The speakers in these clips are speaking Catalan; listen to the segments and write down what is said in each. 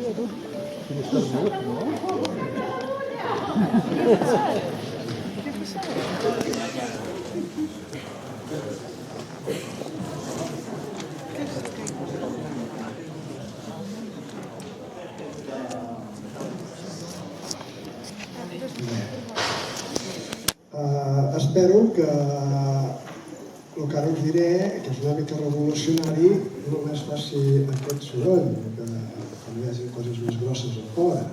Espero que el que ara us diré, que és una mica revolucionari, només faci aquest soroll, que no hi hagi coses més grosses a fora.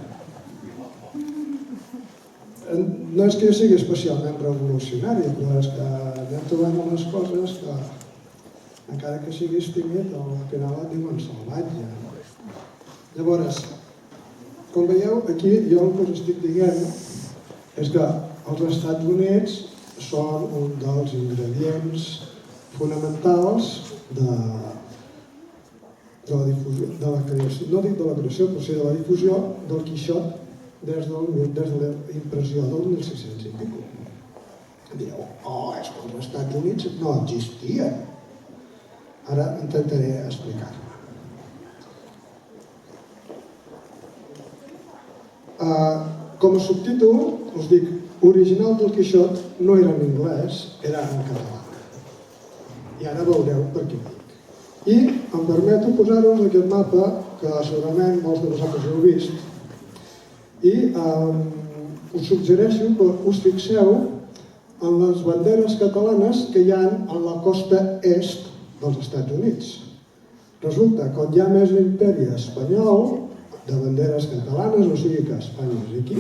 No és que jo sigui especialment revolucionari, però és que anem trobant unes coses que, encara que siguis tímid, al final et diuen salvatge. Llavors, com veieu, aquí jo el que us estic dient és que els Estats Units són un dels ingredients fonamentals de la difusió, de la creació, no dic de la creació, però sí de la difusió del Quixot des de la impressió del 1600 i pico. Dieu, és que els Estats Units no existien. Ara intentaré explicar-me. Com a subtítol us dic, original del Quixot no era en anglès, era en català. I ara veureu per què ho dic. I em permeto posar-vos aquest mapa, que segurament molts de vosaltres heu vist, i us suggereixo que us fixeu en les banderes catalanes que hi ha a la costa est dels Estats Units. Resulta que on hi ha més imperi espanyol, de banderes catalanes, o sigui que Espanya és aquí,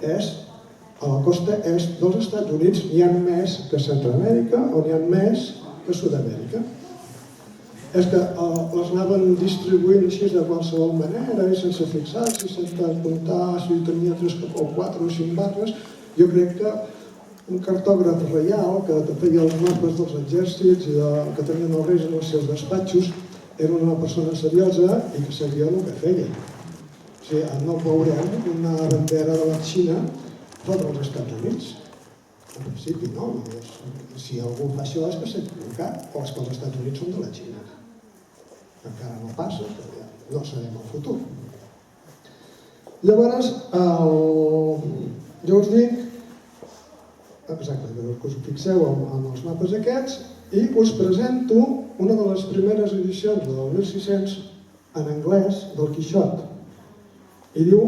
és a la costa est dels Estats Units. N'hi ha més que Centroamèrica o n'hi ha més que Sud-amèrica. És que les anaven distribuint així de qualsevol manera i sense fixar-se, sense comptar si tenia 3 o 4 o 5 barres. Jo crec que un cartògraf reial que feia els mapes dels exèrcits i que tenien els reis en els seus despatxos era una persona seriosa i que sabia el que feia. O sigui, no veurem una bandera de la Xina fora dels Estats Units. En principi, no. Si algú fa això és que s'ha equivocat, o és que els Estats Units són de la Xina. Encara no passa, però ja no sabem el futur. Llavors, jo us dic, exacte, que us fixeu en els mapes aquests, i us presento una de les primeres edicions del 1600 en anglès del Quixot. I diu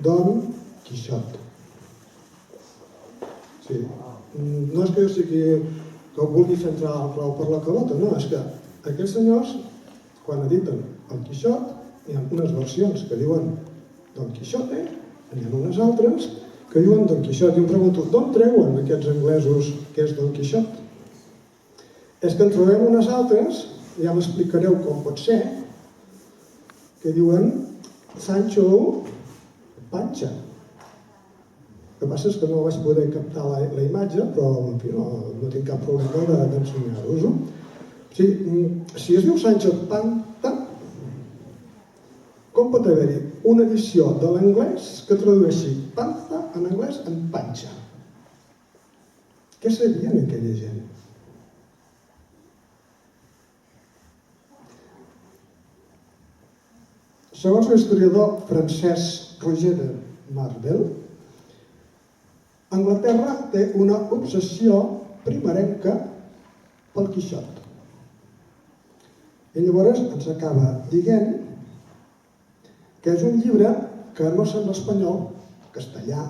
Don Quixot. Sí. No és que jo sigui que ho vulgui fer entrar el clau per la cabota, no, és que aquests senyors, quan editen el Quixot, hi ha unes versions que diuen Don Quixote, hi ha unes altres que diuen Don Quixot. I em pregunto, d'on treuen aquests anglesos que és Don Quixot? És que en trobem unes altres, ja m'explicareu com pot ser, que diuen Sancho Panxa. El que passa és que no vaig poder captar la imatge, però en fi, no tinc cap problema d'ensenyar-vos-ho. Si es diu Sancho Panxa, com pot haver-hi una edició de l'anglès que tradueixi panza en anglès en panxa? Què sabien aquella gent? Segons l'historiador francès Roger de Marvel, Anglaterra té una obsessió primerenca pel Quixot. I llavors ens acaba dient que és un llibre que no sembla espanyol, castellà,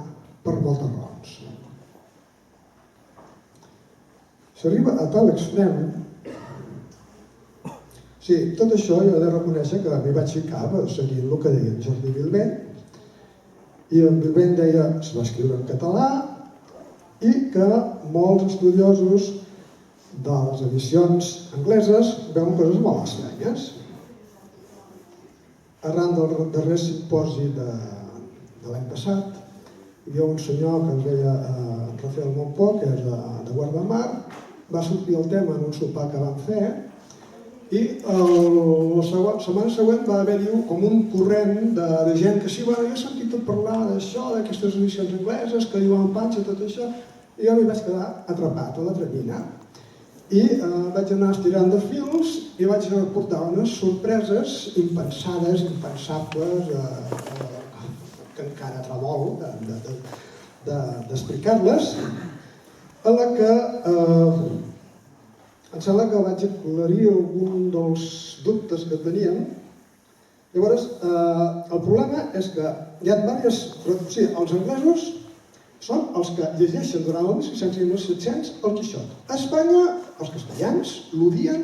per moltes raons. S'arriba a tal extrem. Sí, tot això jo he de reconèixer que m'hi vaig ficar seguint el que deia en Jordi Bilbent, i en Bilbent deia que es va escriure en català i que molts estudiosos de les edicions angleses veuen coses molt estranyes. Arran del darrer simposi de l'any passat, hi havia un senyor que es deia Rafael Montpó, que és de Guardamar, va sortir el tema en un sopar que vam fer, i la setmana següent va haver-hi com un corrent de gent que sí, jo he sentit parlar d'això, d'aquestes edicions angleses, que diuen panxa, tot això, i jo m'hi vaig quedar atrapat a la tranyina. I vaig anar estirant de fils i vaig portar unes sorpreses impensades, impensables, que encara tremol d'explicar-les, en la que em sembla que vaig aclarir algun dels dubtes que teníem. Llavors, el problema és que hi ha diverses... O sigui, els anglesos són els que llegeixen durant el 1600 i 1700 el Quixot. A Espanya, els castellans l'odien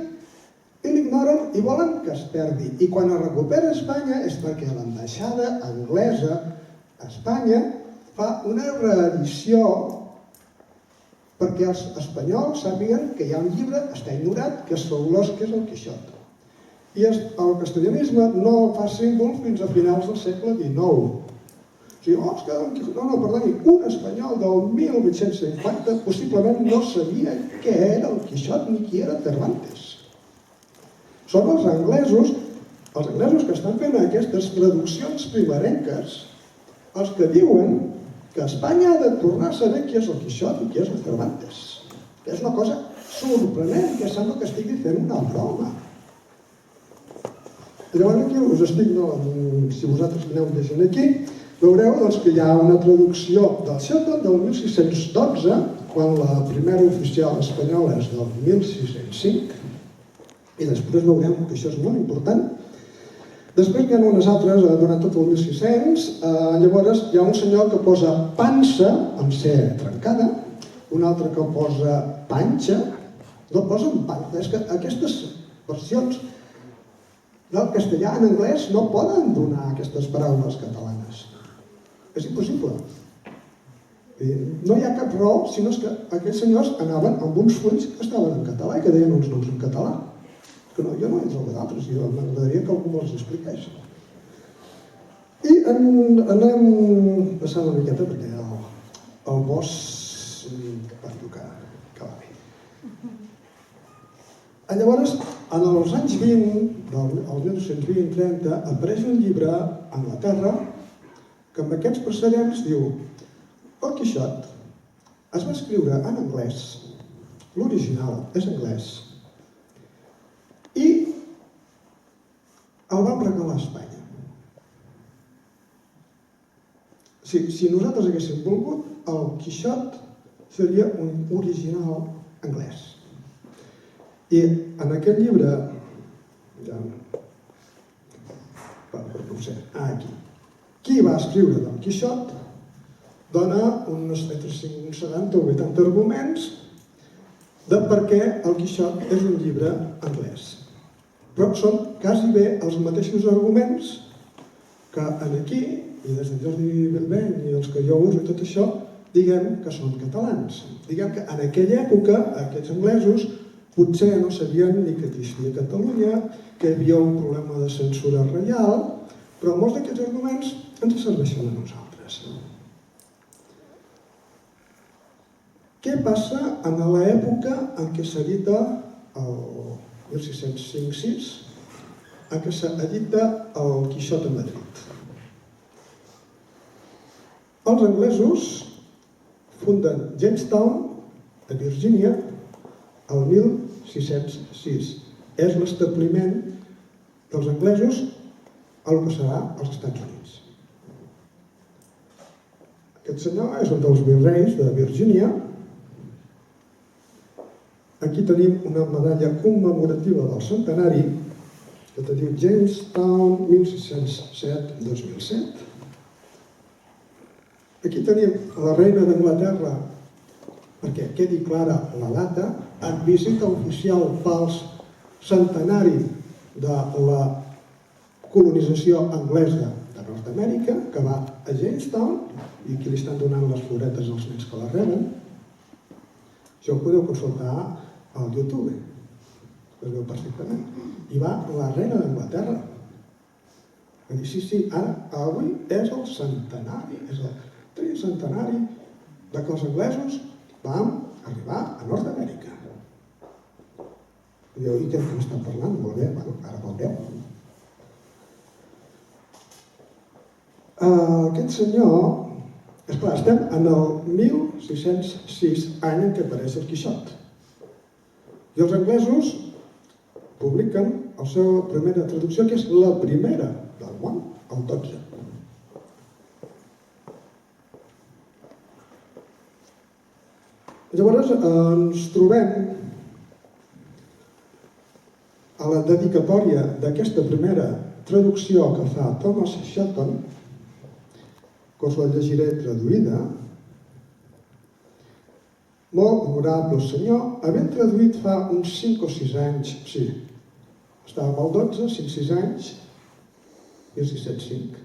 i l'ignoren i volen que es perdi. I quan es recupera a Espanya és perquè l'ambaixada anglesa a Espanya fa una reedició perquè els espanyols sàpiguen que hi ha un llibre, està ignorat, que és fabulós, que és el Quixot. I el castellanisme no fa símbol fins a finals del segle XIX. O sigui, perdoni, un espanyol del 1850 possiblement no sabia què era el Quixot ni qui era Cervantes. Són els anglesos que estan fent aquestes traduccions primerenques, els que diuen que Espanya ha de tornar a saber qui és el Quixot i qui és el Cervantes. Que és una cosa sorprenent, que sembla que estigui fent una broma. Llavors aquí us estic, si vosaltres aneu llegint aquí, veureu que hi ha una traducció del Shotton del 1612, quan la primera oficial espanyola és del 1605, i després veurem que això és molt important. Després hi ha unes altres, durant tot el 1600, llavors hi ha un senyor que posa pansa, amb C trencada, un altre que posa panxa, no posen panxa, és que aquestes versions del castellà en anglès no poden donar aquestes paraules catalanes. És impossible. No hi ha cap raó, sinó que aquells senyors anaven amb uns fulls que estaven en català i que deien uns noms en català. Que no, jo no he trobat d'altres, m'agradaria que algú me'ls expliqués. I anem passant una miqueta perquè el bosc va tocar que va bé. Llavors, en els anys 20, el 1920-30, apareix un llibre a Anglaterra que amb aquests precedents diu: el Quixot es va escriure en anglès, l'original és anglès, i el vam regalar a Espanya. Si nosaltres haguéssim volgut, el Quixot seria un original anglès. I en aquest llibre, no sé, aquí, qui va escriure Don Quixot dona uns 70 o 80 arguments de per què el Quixot és un llibre anglès. Però són quasi bé els mateixos arguments que aquí, i des de Jordi Bellveny i els que jo uso i tot això, diguem que són catalans. Diguem que en aquella època aquests anglesos potser no sabien ni que existia Catalunya, que hi havia un problema de censura reial, però molts d'aquests arguments ens serveixen a nosaltres. Què passa en l'època en què s'edita el 1605-6, en què s'edita el Quixot a Madrid? Els anglesos funden Jamestown, a Virgínia, el 1606. És l'establiment dels anglesos al que serà els Estats Units. Aquest senyor és un dels virreis de Virgínia. Aquí tenim una medalla commemorativa del centenari que te diu Jamestown 1607-2007. Aquí tenim la reina d'Anglaterra, perquè quedi clara la data, en visita oficial pels centenari de la colonització anglesa de Nord-Amèrica, que va a Jamestown, i aquí li estan donant les floretes als nens que la reben. Això ho podeu consultar al YouTube, es veu perfectament. I va la reina d'Anglaterra. Va dir, sí, ara, avui és el centenari, és el tricentenari de que els anglesos vam arribar a Nord-Amèrica. I diu, i què m'estan parlant? Molt bé, ara veureu. Aquest senyor, esclar, estem en el 1606, any en què apareix el Quixot. I els anglesos publiquen la seva primera traducció, que és la primera del món, el 12. Llavors ens trobem a la dedicatòria d'aquesta primera traducció que fa Thomas Shelton, que us la llegiré traduïda. Molt honorable senyor, havent traduït fa uns 5 o 6 anys, sí, estàvem al 12, 5-6 anys, 1705,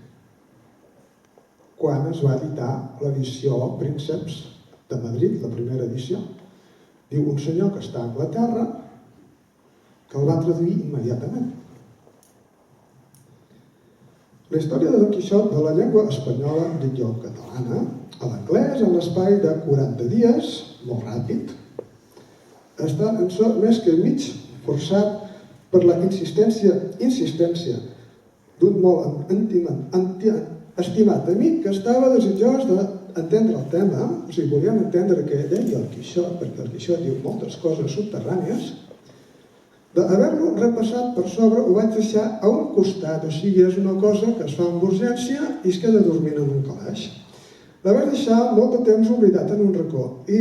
quan es va editar l'edició Prínceps de Madrid, la primera edició. Diu un senyor que està a Anglaterra que el va traduir immediatament. La història de Don Quixot de la llengua espanyola, dic jo, catalana, a l'anglès, en l'espai de 40 dies, molt ràpid, està en so més que mig forçat per la insistència d'un molt estimat amic que estava desitjós d'entendre el tema, o sigui, volíem entendre què deia el Quixot, perquè el Quixot diu moltes coses subterrànies. D'haver-lo repassat per sobre ho vaig deixar a un costat, o sigui, és una cosa que es fa amb urgència i es queda dormint en un calaix. La vaig deixar molt de temps oblidat en un racó i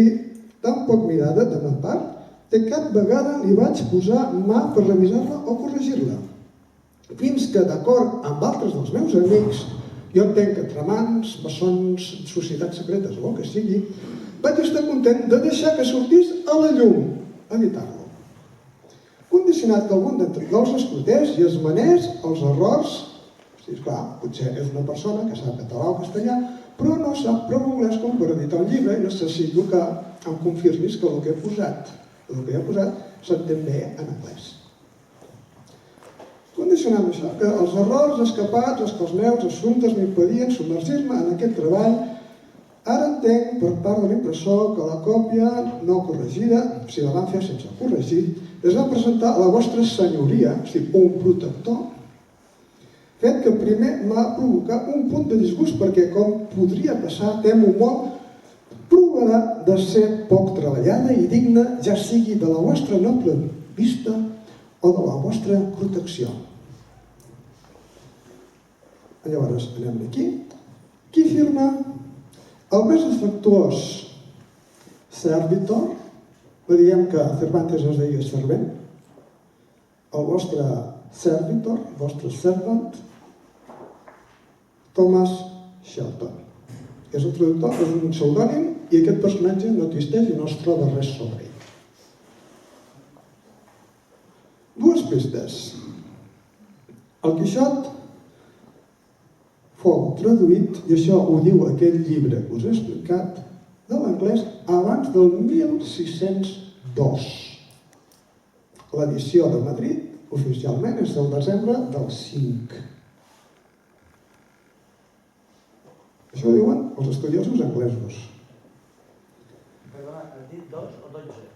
tan poc mirada de ma part que cap vegada li vaig posar mà per revisar-la o corregir-la. Fins que, d'acord amb altres dels meus amics, jo entenc que tramants, bessons, societats secretes o el que sigui, vaig estar content de deixar que sortís a la llum, evitar-lo. Condicionat que algun dels escrutés i esmenés els errors, sí, esclar, potser és una persona que sap català o castellà, però no sap prou anglès com per editar un llibre i necessito que em confirmis que el que he posat s'entén bé en anglès. Condicionant això, que els errors escapats, els que els meus assumptes m'impedien submergir-me en aquest treball, ara entenc per part de l'impressor que la còpia no corregida, si la van fer sense corregir, es va presentar a la vostra senyoria, o sigui, un protector, fet que primer m'ha provocat un punt de disgust perquè, com podria passar, temo molt, provarà de ser poc treballada i digna, ja sigui de la vostra noble vista o de la vostra protecció. Llavors, anem aquí. Qui firma? El més afectuós servitor, diem que Cervantes es deia servent, el vostre servitor, el vostre servant, Thomas Shelton. És el traductor, és un pseudònim i aquest personatge no existeix i no es troba res sobre ell. Dues pistes. El Quixot fou traduït, i això ho diu aquell llibre que us he explicat, de l'anglès abans del 1602. L'edició de Madrid oficialment és del desembre del 5. Això ho diuen els estudiosos anglesos. Perdona, has dit 2 o 12?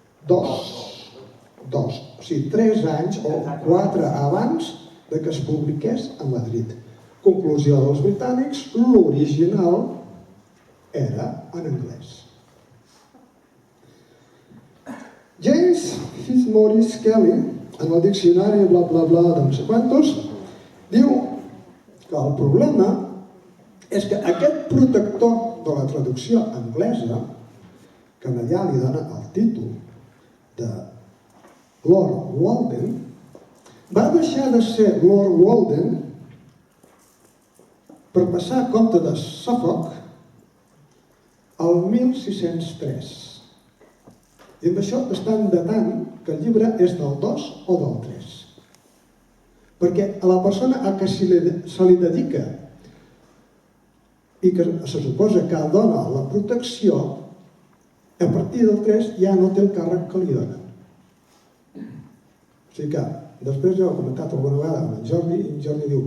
2. O sigui, 3 anys o 4 abans de que es publiqués a Madrid. Conclusió dels britànics, l'original era en anglès. James Fitzmaurice Kelly, en el diccionari bla bla bla de no sé quantos, diu que el problema és que aquest protector de la traducció anglesa, que allà li dona el títol de Lord Walden, va deixar de ser Lord Walden per passar a compte de Suffolk el 1603. I amb això estan datant que el llibre és del 2 o del 3. Perquè a la persona a què se li dedica i que se suposa que dona la protecció, a partir del 3 ja no té el càrrec que li donen. O sigui que, després ja ho he comentat alguna vegada amb en Jordi, i en Jordi diu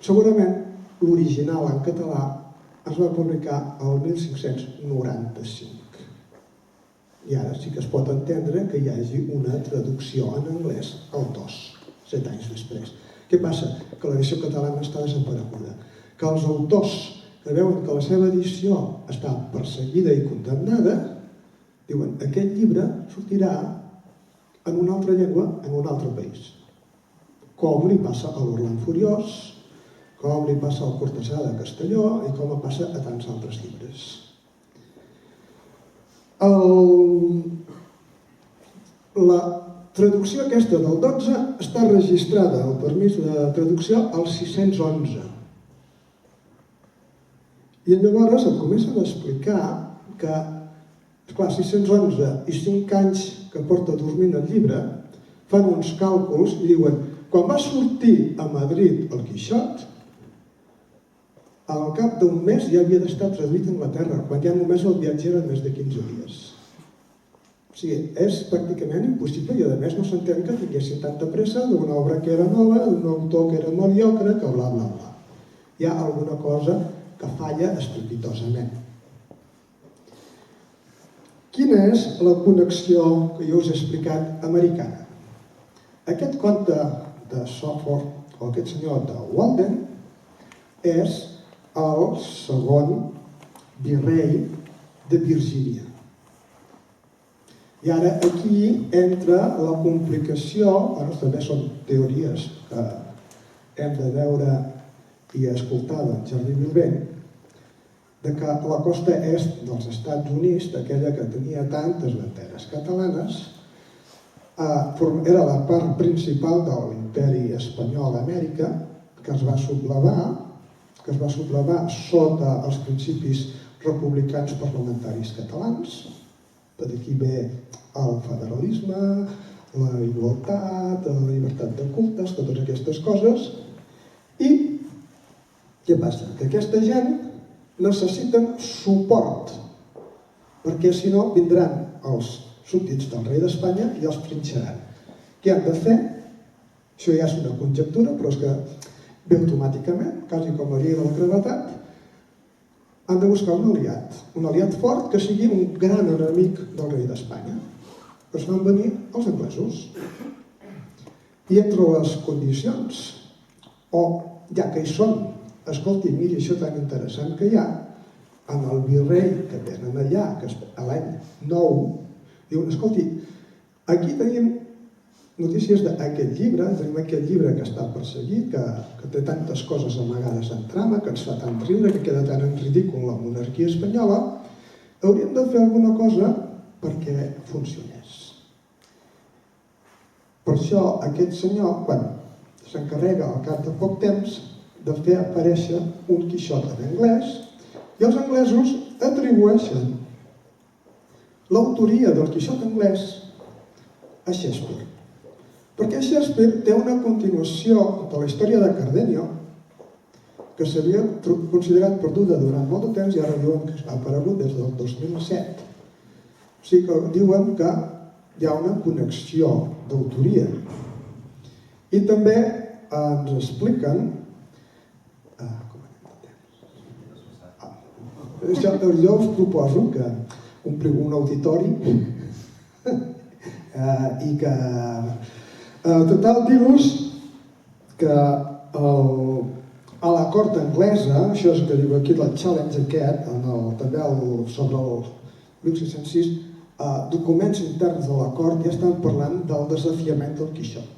segurament l'original en català es va publicar el 1595. I ara sí que es pot entendre que hi hagi una traducció en anglès al 2, 7 anys després. Què passa? Que l'edició catalana està desapareguda. Que els autors que veuen que la seva edició està perseguida i condemnada, diuen, aquest llibre sortirà en una altra llengua, en un altre país. Com li passa a l'Orland Furiós, com li passa al Cortesà de Castelló i com passa a tants altres llibres. La traducció aquesta del 12 està registrada, el permís de traducció, al 611. I llavors et comencen a explicar que, esclar, 611 i 5 anys que porta dormint el llibre, fan uns càlculs i diuen: quan va sortir a Madrid el Quixot, al cap d'un mes ja havia d'estar traduït a Anglaterra, quan ja només el viatge era més de 15 dies. O sigui, és pràcticament impossible i a més no s'entén que tinguessin tanta pressa d'una obra que era nova, d'un autor que era mediocre, que bla bla bla. Hi ha alguna cosa que falla estrepitosament. Quina és la connexió que jo us he explicat americana? Aquest conte de Suffolk, o aquest senyor de Walden, és el segon virrei de Virgínia. I ara aquí entra la complicació, també són teories que hem de veure i escoltar d'en Jardí Bilbent, de que la costa est dels Estats Units, aquella que tenia tantes banderes catalanes, era la part principal de l'imperi espanyol a Amèrica, que es va sublevar sota els principis republicans parlamentaris catalans. D'aquí ve el federalisme, la igualtat, la llibertat de cultes, totes aquestes coses. I què passa? Que aquesta gent necessiten suport, perquè si no vindran els súbdits del rei d'Espanya i els trinxaran. Què han de fer? Això ja és una conjectura, però és que ve automàticament, quasi com la llei de la gravetat. Han de buscar un aliat fort que sigui un gran enemic del rei d'Espanya. Doncs van venir els anglesos. I entre les condicions, o ja que hi són, escolti, miri això tan interessant que hi ha, en el virrei que tenen allà, que a l'any 9, diuen, escolti, aquí tenim notícies d'aquest llibre, tenim aquest llibre que està perseguit, que té tantes coses amagades en trama, que ens fa tant riure, que queda tan en ridícul la monarquia espanyola, hauríem de fer alguna cosa perquè funcionés. Per això aquest senyor, quan s'encarrega al cap de poc temps de fer aparèixer un Quixot en anglès, i els anglesos atribueixen l'autoria del Quixot anglès a Shakespeare. Perquè Shakespeare té una continuació de la història de Cardenio que s'havia considerat perduda durant molt de temps i ara diuen que ha aparegut des del 2007. O sigui que diuen que hi ha una connexió d'autoria. I també ens expliquen... Jo us proposo que ompliu un auditori i que... Total, dir-vos que a la cort anglesa, això és que diu aquí el challenge aquest, també sobre el 1606, documents interns de la cort ja estan parlant del desafiament del Quixot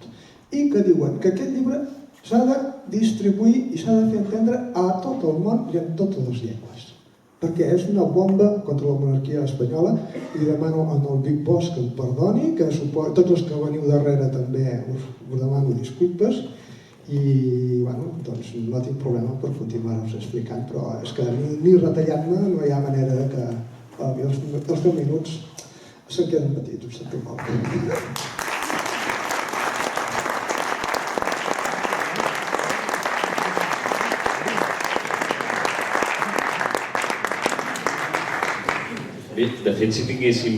i que diuen que aquest llibre s'ha de distribuir i s'ha de fer entendre a tot el món i en totes les llengües, perquè és una bomba contra la monarquia espanyola i demano al Big Boss que em perdoni, que tots els que veniu darrere també us demano disculpes i bueno, doncs no tinc problema per continuar-vos explicant, però és que ni retallant-me no hi ha manera que els 10 minuts se'n queden petits, ho sento molt. Bé, de fet, si tinguéssim